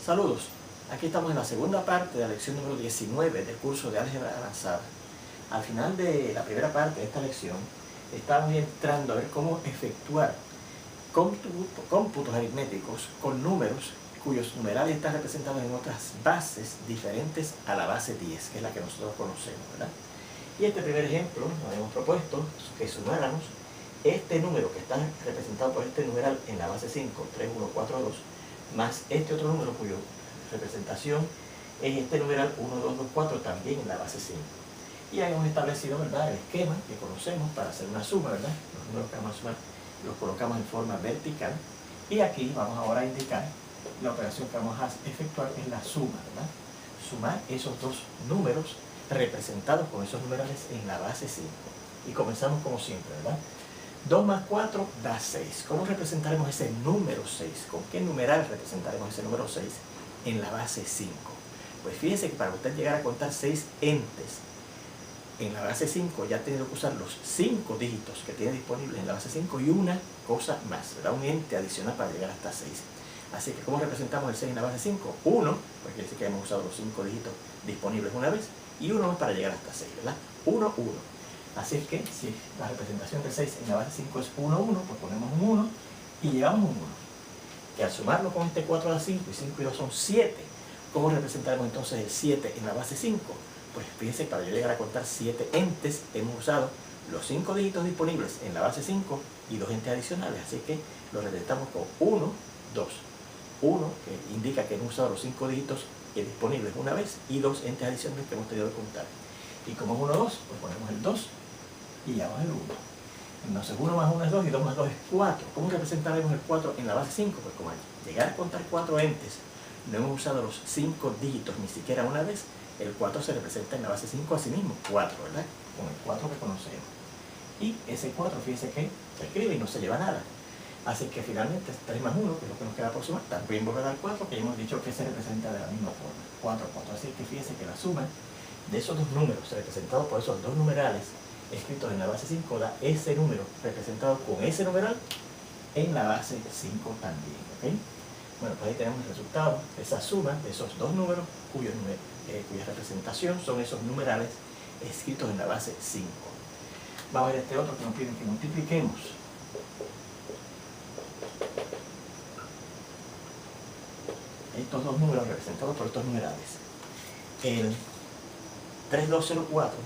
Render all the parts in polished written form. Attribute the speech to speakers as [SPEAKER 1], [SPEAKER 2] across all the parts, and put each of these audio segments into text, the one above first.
[SPEAKER 1] Saludos, aquí estamos en la segunda parte de la lección número 19 del curso de Álgebra Avanzada. Al final de la primera parte de esta lección, estamos entrando a ver cómo efectuar cómputos aritméticos con números cuyos numerales están representados en otras bases diferentes a la base 10, que es la que nosotros conocemos, ¿verdad? Y este primer ejemplo nos hemos propuesto que sumáramos este número que está representado por este numeral en la base 5, 3, 1, 4, 2, más este otro número cuya representación es este numeral 1, 2, 2, 4 también en la base 5. Y ahí hemos establecido, ¿verdad?, el esquema que conocemos para hacer una suma, ¿verdad? Los números que vamos a sumar los colocamos en forma vertical. Y aquí vamos ahora a indicar la operación que vamos a efectuar es la suma, ¿verdad? Sumar esos dos números representados con esos numerales en la base 5. Y comenzamos como siempre, ¿verdad? 2 más 4 da 6. ¿Cómo representaremos ese número 6? ¿Con qué numeral representaremos ese número 6 en la base 5? Pues fíjense que para usted llegar a contar 6 entes en la base 5 ya ha tenido que usar los 5 dígitos que tiene disponibles en la base 5 y una cosa más, ¿verdad? Un ente adicional para llegar hasta 6. Así que, ¿cómo representamos el 6 en la base 5? 1, pues quiere decir que hemos usado los 5 dígitos disponibles una vez, y 1 más para llegar hasta 6, ¿verdad? 1, 1. Así es que, si la representación del 6 en la base 5 es 1, 1, pues ponemos un 1 y llevamos un 1. Y al sumarlo con este 4 da 5, y 5 y 2 son 7. ¿Cómo representaremos entonces el 7 en la base 5? Pues fíjense, para yo llegar a contar 7 entes, hemos usado los 5 dígitos disponibles en la base 5 y 2 entes adicionales. Así que lo representamos con 1, 2. 1, que indica que hemos usado los 5 dígitos disponibles una vez, y 2 entes adicionales que hemos tenido que contar. Y como es 1, 2, pues ponemos el 2 y llevamos el 1. Entonces 1 más 1 es 2 y 2 más 2 es 4. ¿Cómo representaremos el 4 en la base 5? Pues como al llegar a contar 4 entes, no hemos usado los 5 dígitos ni siquiera una vez, el 4 se representa en la base 5 a sí mismo, 4, ¿verdad? Con el 4 que conocemos. Y ese 4, fíjense que se escribe y no se lleva nada. Así que finalmente 3 más 1, que es lo que nos queda por sumar, también vuelve a dar 4, que hemos dicho que se representa de la misma forma. 4, 4. Así que fíjense que la suma de esos dos números representados por esos dos numerales escritos en la base 5 da ese número representado con ese numeral en la base 5 también, ¿ok? Bueno, pues ahí tenemos el resultado de esa suma de esos dos números cuya representación son esos numerales escritos en la base 5. Vamos a ver este otro que nos piden que multipliquemos. Estos dos números representados por estos numerales. El 3204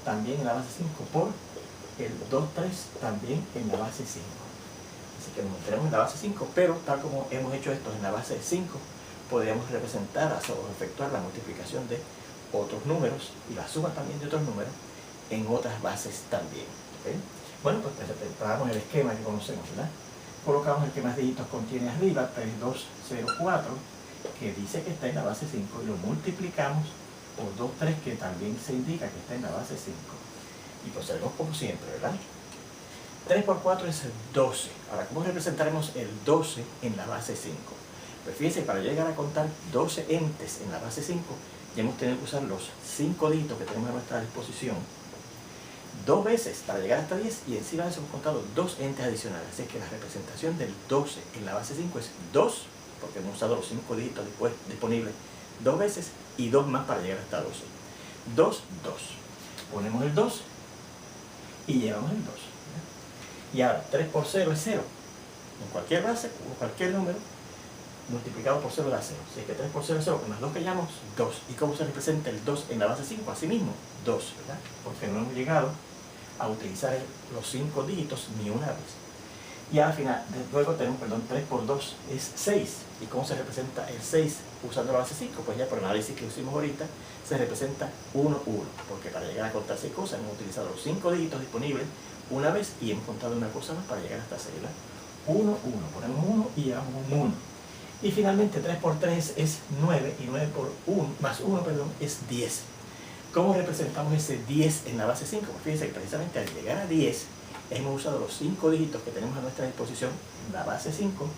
[SPEAKER 1] también en la base 5 por el 23 también en la base 5. Así que nos mantenemos en la base 5, pero tal como hemos hecho esto en la base 5, podríamos representar o efectuar la multiplicación de otros números y la suma también de otros números en otras bases también, ¿okay? Bueno, pues preparamos el esquema que conocemos, ¿verdad? Colocamos el que más dígitos contiene arriba, 3204, que dice que está en la base 5, y lo multiplicamos por 23, que también se indica que está en la base 5. Y procedemos como siempre, ¿verdad? 3 por 4 es 12. Ahora, ¿cómo representaremos el 12 en la base 5? Pues fíjense, para llegar a contar 12 entes en la base 5, ya hemos tenido que usar los 5 dígitos que tenemos a nuestra disposición 2 veces para llegar hasta 10, y encima de eso hemos contado 2 entes adicionales. Así que la representación del 12 en la base 5 es 2, porque hemos usado los 5 dígitos disponibles 2 veces, y 2 más para llegar hasta 12. 2, 2. Ponemos el 2 y llevamos el 2. Y ahora, 3 por 0 es 0. En cualquier base, o cualquier número, multiplicado por 0 da 0. Así que 3 por 0 es 0, con las 2 que llevamos, 2. ¿Y cómo se representa el 2 en la base 5? Así mismo, 2, ¿verdad? Porque no hemos llegado a utilizar los 5 dígitos ni una vez. Y al final, luego tenemos, 3 por 2 es 6. ¿Y cómo se representa el 6 usando la base 5? Pues ya por el análisis que hicimos ahorita, se representa 1, 1. Porque para llegar a contar 6 cosas, hemos utilizado los 5 dígitos disponibles una vez, y hemos contado una cosa más para llegar hasta 6, ¿verdad? 1, 1. Ponemos 1 y llevamos un 1. Y finalmente 3 por 3 es 9, y 9 por 1, más 1, perdón, es 10. ¿Cómo representamos ese 10 en la base 5? Pues fíjense que precisamente al llegar a 10, hemos usado los 5 dígitos que tenemos a nuestra disposición en la base 5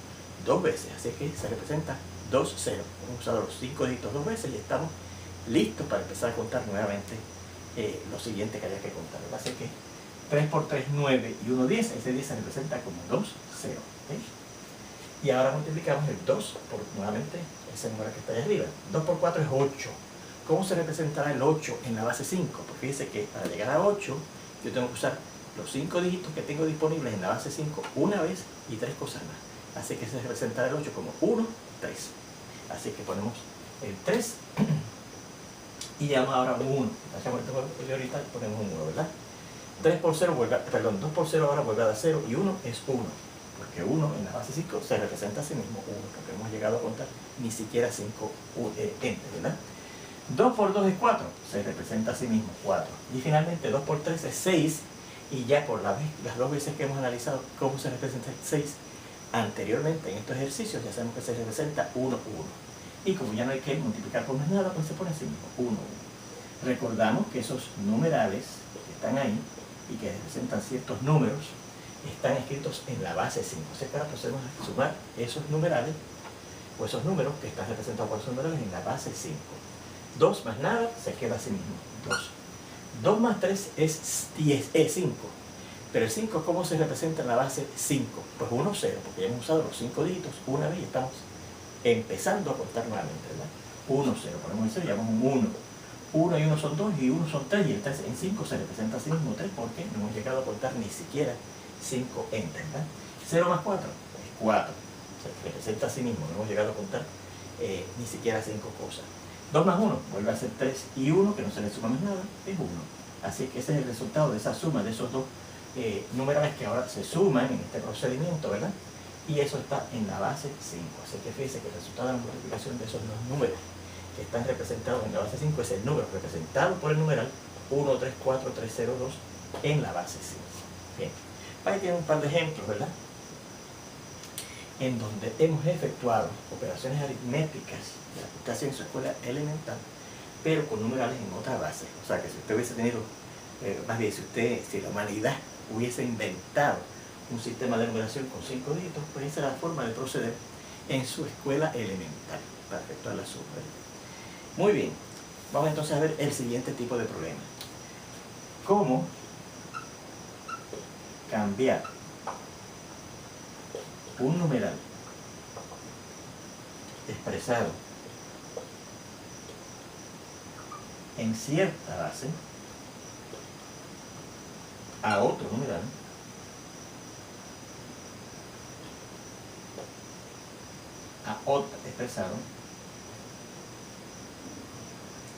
[SPEAKER 1] 2 veces. Así que se representa 2, 0. Hemos usado los 5 dígitos 2 veces y estamos listos para empezar a contar nuevamente lo siguiente que había que contar, ¿verdad? Así que 3 por 3, 9, y 1, 10. Ese 10 se representa como 2, 0. ¿Okay? Y ahora multiplicamos el 2 por nuevamente ese número que está ahí arriba. 2 por 4 es 8. ¿Cómo se representará el 8 en la base 5? Pues fíjense que para llegar a 8 yo tengo que usar los 5 dígitos que tengo disponibles en la base 5 una vez y 3 cosas más. Así que se representará el 8 como 1, 3. Así que ponemos el 3 y llamamos ahora un 1. Hacemos el juego de ahorita y ponemos un 1, ¿verdad? 3 por 0 vuelve, perdón, 2 por 0 ahora vuelve a dar 0 y 1 es 1. Porque 1 en la base 5 se representa a sí mismo 1, porque hemos llegado a contar ni siquiera 5 entes, ¿verdad? 2 por 2 es 4, se representa a sí mismo 4. Y finalmente 2 por 3 es 6, y ya por las dos veces que hemos analizado cómo se representa el 6, anteriormente en estos ejercicios ya sabemos que se representa 1, 1. Y como ya no hay que multiplicar por más nada, pues se pone así mismo, 1, 1. Recordamos que esos numerales que están ahí y que representan ciertos números están escritos en la base 5. Así que ahora procedemos a sumar esos numerales o esos números que están representados por esos numerales en la base 5. 2 más nada se queda así mismo, 2. 2 más 3 es 10, es 5. Pero el 5, ¿cómo se representa en la base 5? Pues 1, 0, porque ya hemos usado los 5 dígitos una vez y estamos empezando a contar nuevamente, ¿verdad? 1, 0, ponemos el 0 y llamamos un 1. 1 y 1 son 2 y 1 son 3 y el 3 en 5 se representa así mismo 3 porque no hemos llegado a contar ni siquiera 5 entes, ¿verdad? 0 más 4 es 4, se representa así mismo, no hemos llegado a contar ni siquiera 5 cosas. 2 más 1 vuelve a ser 3 y 1, que no se le suma más nada, es 1. Así que ese es el resultado de esa suma de esos dos numerales que ahora se suman en este procedimiento, ¿verdad? Y eso está en la base 5. Así que fíjense que el resultado de la multiplicación de esos dos números que están representados en la base 5 es el número representado por el numeral 1, 3, 4, 3, 0, 2 en la base 5. Bien, ahí tienen un par de ejemplos, ¿verdad? En donde hemos efectuado operaciones aritméticas de la que usted hace en su escuela elemental, pero con numerales en otra base. O sea que si usted hubiese tenido, más bien si la humanidad hubiese inventado un sistema de numeración con 5 dígitos, pues esa era la forma de proceder en su escuela elemental para efectuar la suma. Muy bien, vamos entonces a ver el siguiente tipo de problema. ¿Cómo cambiar un numeral expresado en cierta base a otro numeral expresado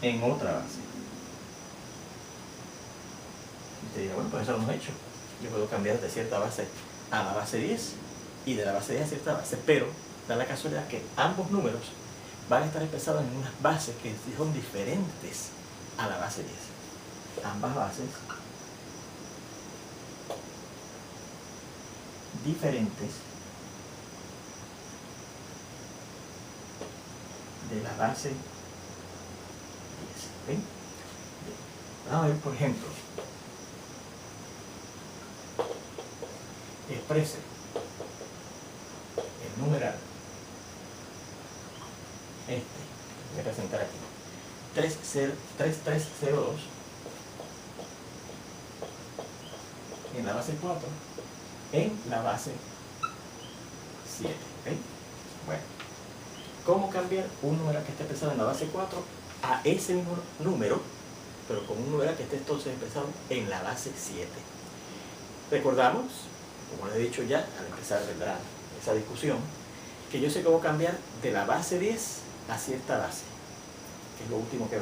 [SPEAKER 1] en otra base? Y usted dirá, bueno, pues eso lo hemos hecho. Yo puedo cambiar de cierta base a la base 10 y de la base 10 a cierta base, pero da la casualidad que ambos números van a estar expresados en unas bases que son diferentes a la base 10. Ambas bases diferentes de la base 10. ¿Okay? Bien. Vamos a ver, por ejemplo, exprese el numeral voy a presentar aquí 3302 en la base 4 en la base 7. ¿Okay? Bueno, ¿cómo cambiar un numeral que esté expresado en la base 4 a ese mismo número, pero con un numeral que esté entonces expresado en la base 7? Recordamos, como les he dicho ya al empezar, ¿verdad?, esa discusión, que yo sé cómo cambiar de la base 10 a cierta base, que es lo último que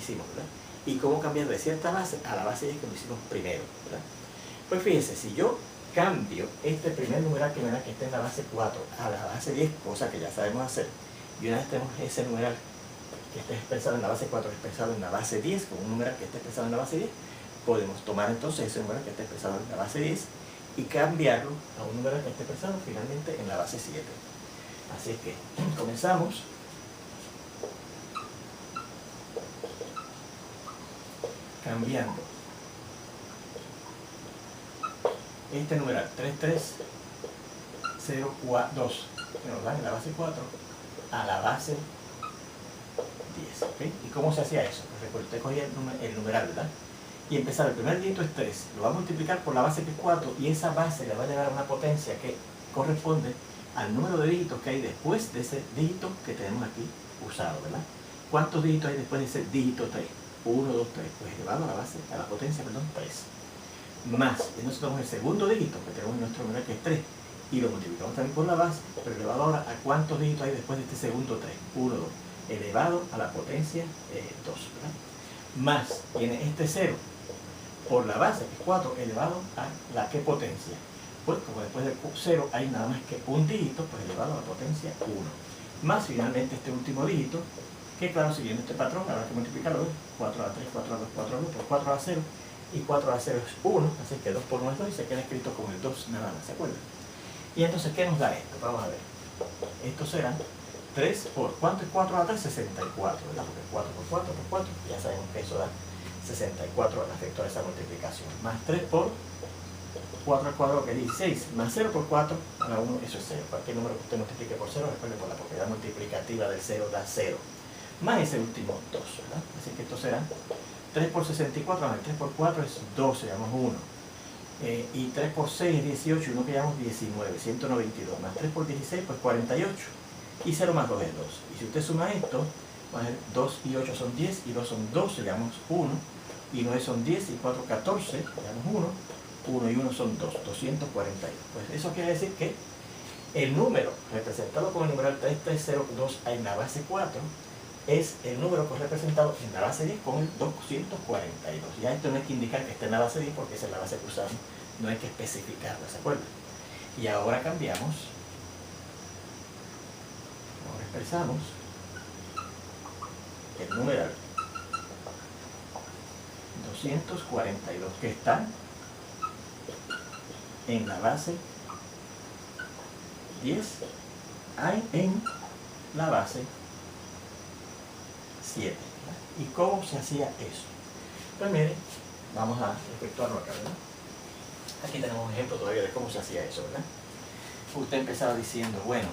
[SPEAKER 1] hicimos, ¿verdad? Y cómo cambiar de cierta base a la base 10 que lo hicimos primero, ¿verdad? Pues fíjense, si yo cambio este primer numeral que me da que está en la base 4 a la base 10, cosa que ya sabemos hacer, y una vez tenemos ese numeral que esté expresado en la base 4 expresado en la base 10, con un numeral que esté expresado en la base 10, podemos tomar entonces ese numeral que esté expresado en la base 10 y cambiarlo a un numeral que esté expresado finalmente en la base 7. Así que comenzamos cambiando este numeral 3302 que nos dan en la base 4 a la base 10. ¿Okay? ¿Y cómo se hacía eso? Pues recuerda, usted cogía el numeral, ¿verdad? Y empezar, el primer dígito es 3, lo va a multiplicar por la base que es 4 y esa base le va a llevar a una potencia que corresponde al número de dígitos que hay después de ese dígito que tenemos aquí usado, ¿verdad? ¿Cuántos dígitos hay después de ese dígito 3? 1, 2, 3, pues elevado a la base, a la potencia, perdón, 3. Más, entonces tomamos el segundo dígito que tenemos en nuestro numeral que es 3 y lo multiplicamos también por la base, pero elevado ahora a cuántos dígitos hay después de este segundo 3, 1, 2, elevado a la potencia 2, ¿verdad? Más, tiene este 0 por la base, que es 4, elevado a la ¿qué potencia? Pues como después del 0 hay nada más que un dígito, pues elevado a la potencia 1. Más finalmente este último dígito, que claro, siguiendo este patrón, habrá que multiplicarlo, 4 a 3, 4 a 2, 4 a 2, por 4 a 0, y 4 a 0 es 1, así que 2 por 1 es 2 y se queda escrito como el 2 nada más, ¿se acuerdan? Y entonces, ¿qué nos da esto? Vamos a ver. Esto será 3 por, ¿cuánto es 4 a 3? 64, ¿verdad? Porque 4 por 4 por 4, ya sabemos que eso da 64 al efecto de esa multiplicación. Más 3 por 4 al cuadrado, que es 16, más 0 por 4 a la 1, eso es 0. Cualquier número que usted multiplique por 0, recuerde por la propiedad multiplicativa del 0 da 0. Más ese último 2, ¿verdad? Así que esto será 3 por 64, más 3 por 4 es 12, llamamos 1. Y 3 por 6 es 18, uno que llamamos 19, 192. Más 3 por 16, pues 48. Y 0 más 2 es 2. Y si usted suma esto, 2 y 8 son 10, y 2 son 12, llamamos 1. Y 9 son 10, y 4, 14, llamamos 1. 1 y 1 son 2, 242. Pues eso quiere decir que el número representado con el numeral 3302 en la base 4 es el número que es representado en la base 10 con el 242. Ya esto no hay que indicar que esté en la base 10 porque esa es la base que usamos, no hay que especificarla, ¿se acuerdan? Y ahora cambiamos, ahora expresamos el numeral 242 que está en la base 10 en la base 7. ¿Y cómo se hacía eso? Pues miren, vamos a efectuarlo acá, ¿verdad? Aquí tenemos un ejemplo todavía de cómo se hacía eso, ¿verdad? Usted empezaba diciendo, bueno,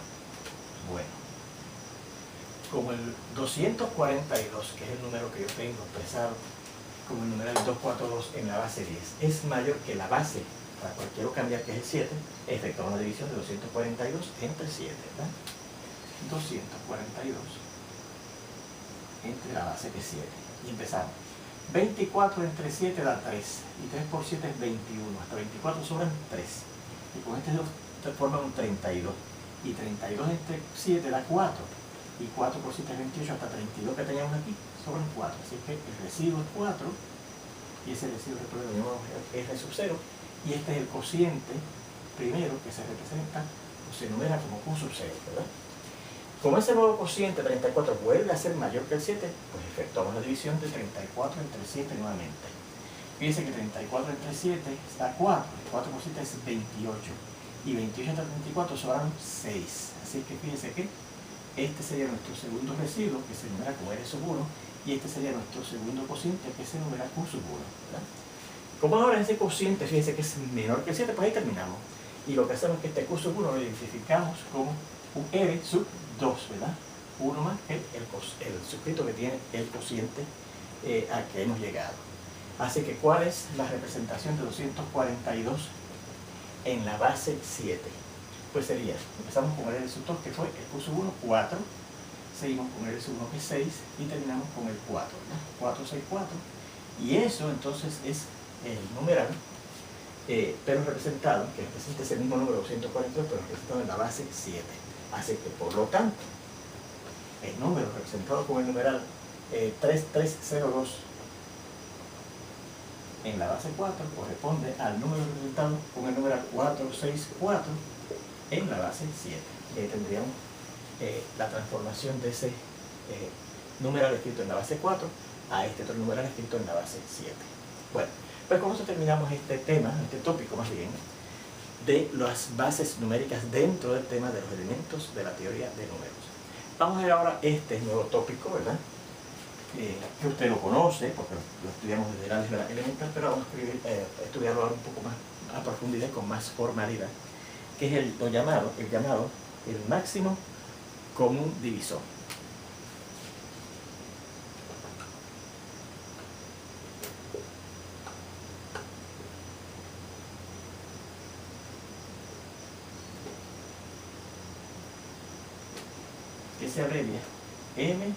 [SPEAKER 1] como el 242, que es el número que yo tengo expresado como el numeral 242 en la base 10, es mayor que la base, para cualquiera cambiar que es el 7, efectuamos una división de 242 entre 7, ¿verdad? 242 entre la base que es 7. Y empezamos. 24 entre 7 da 3. Y 3 por 7 es 21. Hasta 24 sobran 3. Y con este 2 forman un 32. Y 32 entre 7 da 4. Y 4 por 7 es 28. Hasta 32 que teníamos aquí sobran 4. Así que el residuo es 4. Y ese residuo lo llamamos R sub 0. Y este es el cociente primero que se representa o se enumera como Q sub 0, ¿verdad? Como ese nuevo cociente 34 vuelve a ser mayor que el 7, pues efectuamos la división de 34 entre 7 nuevamente. Fíjense que 34 entre 7 está 4, 4 por 7 es 28, y 28 entre 34 sobran 6. Así que fíjense que este sería nuestro segundo residuo, que se enumera como R sub 1, y este sería nuestro segundo cociente, que se enumera Q sub 1, ¿verdad? Como ahora ese cociente, fíjense que es menor que el 7, pues ahí terminamos. Y lo que hacemos es que este Q sub 1 lo identificamos como un R sub 2, ¿verdad? 1 más el suscrito que tiene el cociente al que hemos llegado. Así que, ¿cuál es la representación de 242 en la base 7? Pues sería, empezamos con el R sub 2, que fue el Q sub 1, 4. Seguimos con el R sub 1, que es 6. Y terminamos con el 4, ¿verdad? 4, 6, 4. Y eso, entonces, es el numeral, pero representado, que representa ese mismo número 242, pero representado en la base 7. Así que, por lo tanto, el número representado con el numeral 3302 en la base 4 corresponde al número representado con el numeral 464 en la base 7. Y ahí tendríamos la transformación de ese numeral escrito en la base 4 a este otro numeral escrito en la base 7. Bueno, pues con eso terminamos este tema, este tópico más bien, de las bases numéricas dentro del tema de los elementos de la teoría de números. Vamos a ver ahora este nuevo tópico, ¿verdad? Que usted lo conoce, porque lo estudiamos desde el álgebra elemental, pero vamos a estudiarlo ahora un poco más a profundidad, con más formalidad, que es el llamado máximo común divisor. que se abrevia MCD.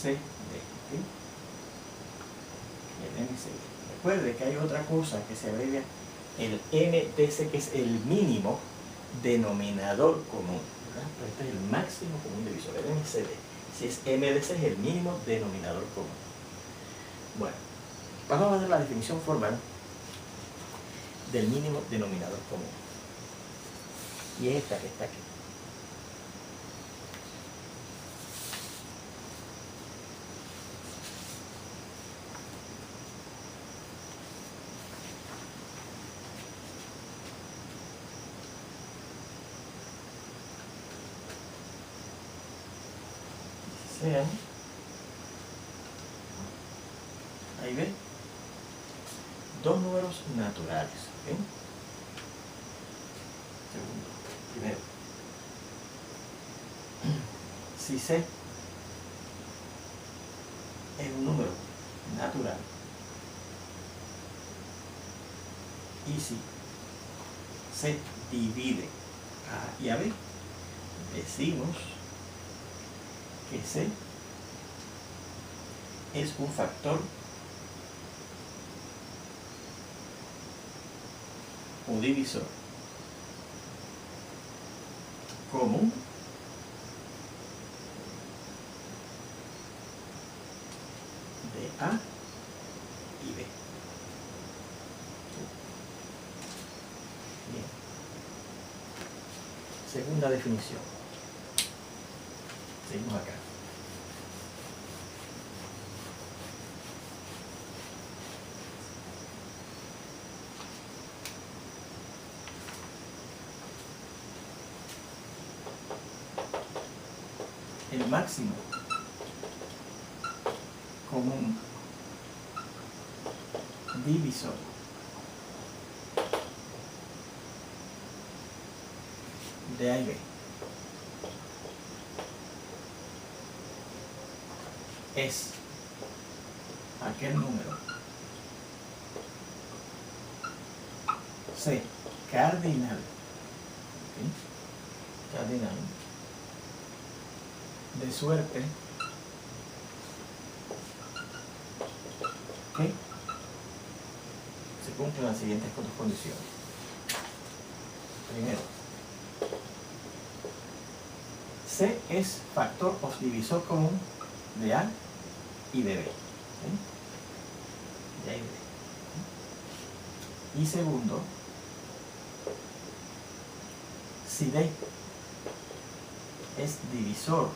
[SPEAKER 1] ¿Okay? El MCD. Recuerde que hay otra cosa que se abrevia el MDC, que es el mínimo denominador común, ¿verdad? Pero este es el máximo común divisor, el MCD. Si es MDC, es el mínimo denominador común. Bueno, vamos a ver la definición formal del mínimo denominador común. Y es esta que está aquí. Sean, ahí ven, dos números naturales. ¿Okay? Segundo, primero, si C es un número natural y si se divide a y a B, decimos que C es un factor o divisor común de A y B. Bien. Segunda definición. Seguimos acá. El máximo común divisor de A y B es aquel número C cardinal, ¿sí? Cardinal de suerte que se cumplen las siguientes dos condiciones. Primero, C es factor o divisor común de A y de B. ¿Sí? De A y B. Y segundo, si D es divisor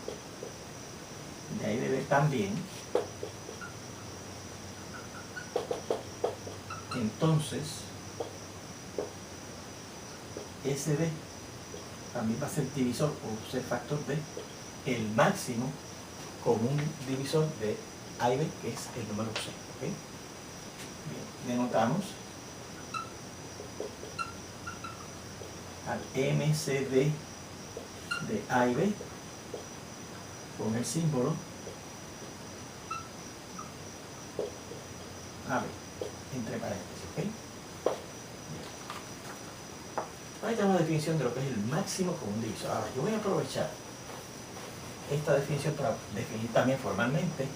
[SPEAKER 1] de A y de B también, entonces SD también va a ser divisor o ser factor de el máximo común divisor de A y B, que es el número C. ¿Okay? Bien, denotamos al MCD de A y B con el símbolo AB entre paréntesis. ¿Okay? Ahí tenemos la definición de lo que es el máximo común divisor. Ahora, yo voy a aprovechar esta definición para definir también formalmente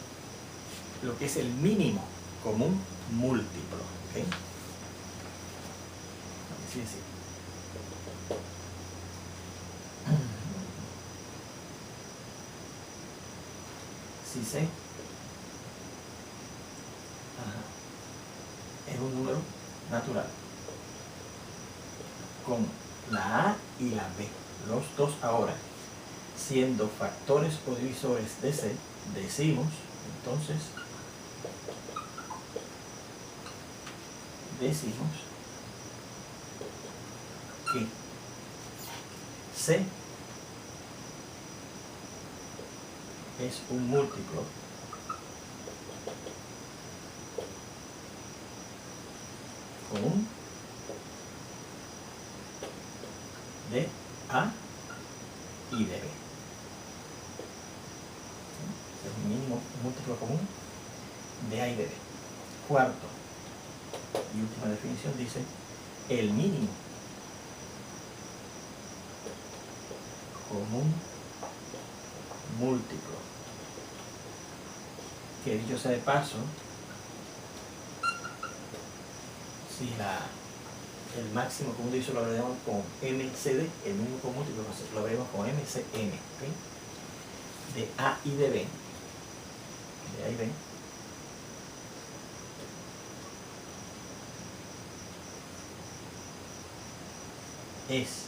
[SPEAKER 1] lo que es el mínimo común múltiplo. ¿Okay? Así es. Si C es un número natural con la A y la B, los dos ahora siendo factores o divisores de C, decimos entonces que C es un múltiplo común de A y de B. Es un mínimo múltiplo común de A y de B. Cuarto y última definición dice el mínimo común múltiplo. Que dicho sea de paso, si el máximo común divisor lo veremos con MCD, el mínimo común múltiplo lo veremos con MCM, ¿okay? De A y de B, de A y B, es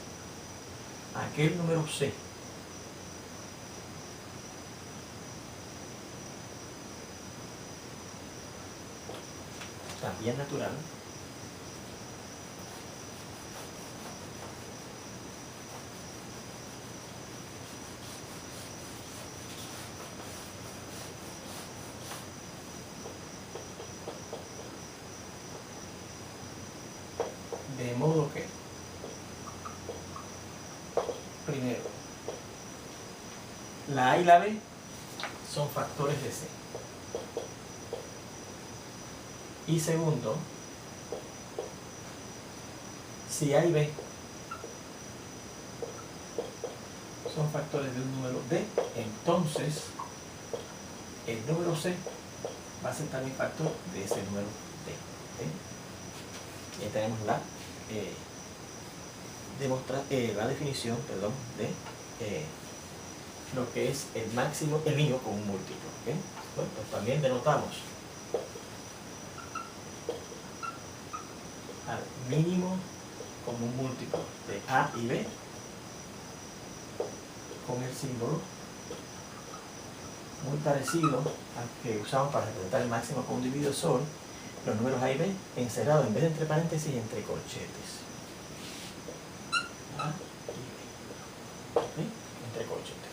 [SPEAKER 1] aquel número C también natural de modo que primero la A y la B son factores de C y segundo, si A y B son factores de un número D, entonces el número C va a ser también factor de ese número D, ¿okay? Y ahí tenemos la definición, de lo que es el máximo, el mínimo con un múltiplo, ¿okay? Bueno, pues también denotamos al mínimo como un múltiplo de A y B con el símbolo muy parecido al que usamos para representar el máximo con un divisor, los números A y B encerrados en vez de entre paréntesis entre corchetes. A y B, ¿okay? Entre corchetes.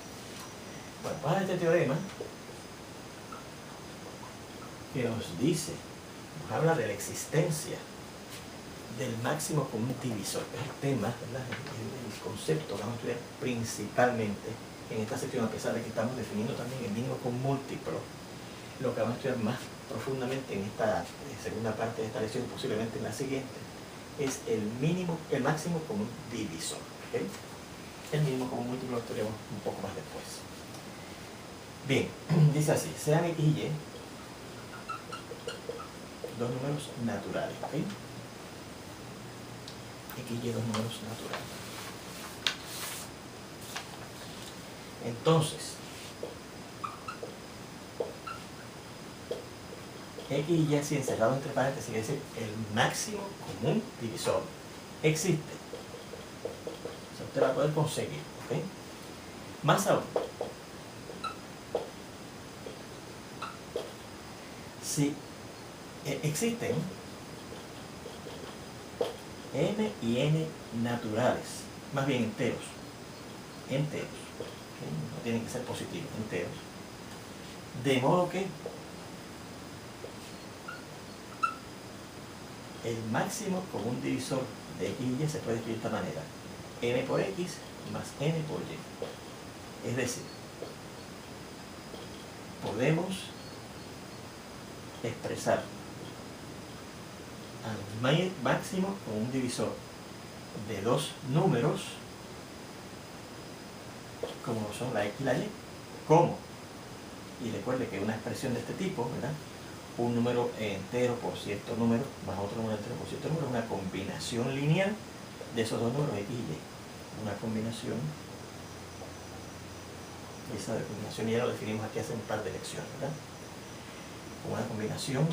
[SPEAKER 1] Bueno, para este teorema que nos dice, nos habla de la existencia del máximo común divisor, es el tema, ¿verdad? El concepto que vamos a estudiar principalmente en esta sección, a pesar de que estamos definiendo también el mínimo común múltiplo. Lo que vamos a estudiar más profundamente en esta segunda parte de esta lección, posiblemente en la siguiente, es el máximo común divisor, ¿okay? El mínimo común múltiplo lo estudiaremos un poco más después. Bien, dice así, sean X y Y dos números naturales, ¿ok? X y Y dos números naturales. Entonces, X y Y así encerrado entre paréntesis, es decir, el máximo común divisor existe. O sea, usted va a poder conseguir, ¿ok? Más aún, si existen m y n naturales, más bien enteros, ¿okay? No tienen que ser positivos, enteros, de modo que el máximo común divisor de X y Y se puede escribir de esta manera: n por X más n por Y. Es decir, podemos expresar al máximo común divisor de dos números, como son la X y la Y, como, y recuerde que una expresión de este tipo, ¿verdad? Un número entero por cierto número más otro número entero por cierto número, una combinación lineal de esos dos números X y Y. Una combinación, esa combinación ya lo definimos aquí hace un par de lecciones, ¿verdad? Una combinación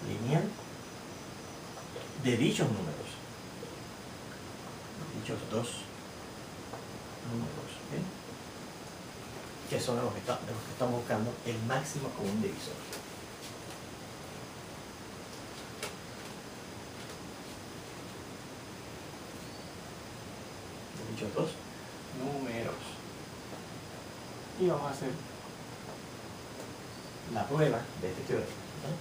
[SPEAKER 1] lineal de dichos números, dichos dos números, ¿okay? Que son los que estamos buscando el máximo común divisor. Dichos dos números. Y vamos a hacer la prueba de este teorema, ¿verdad?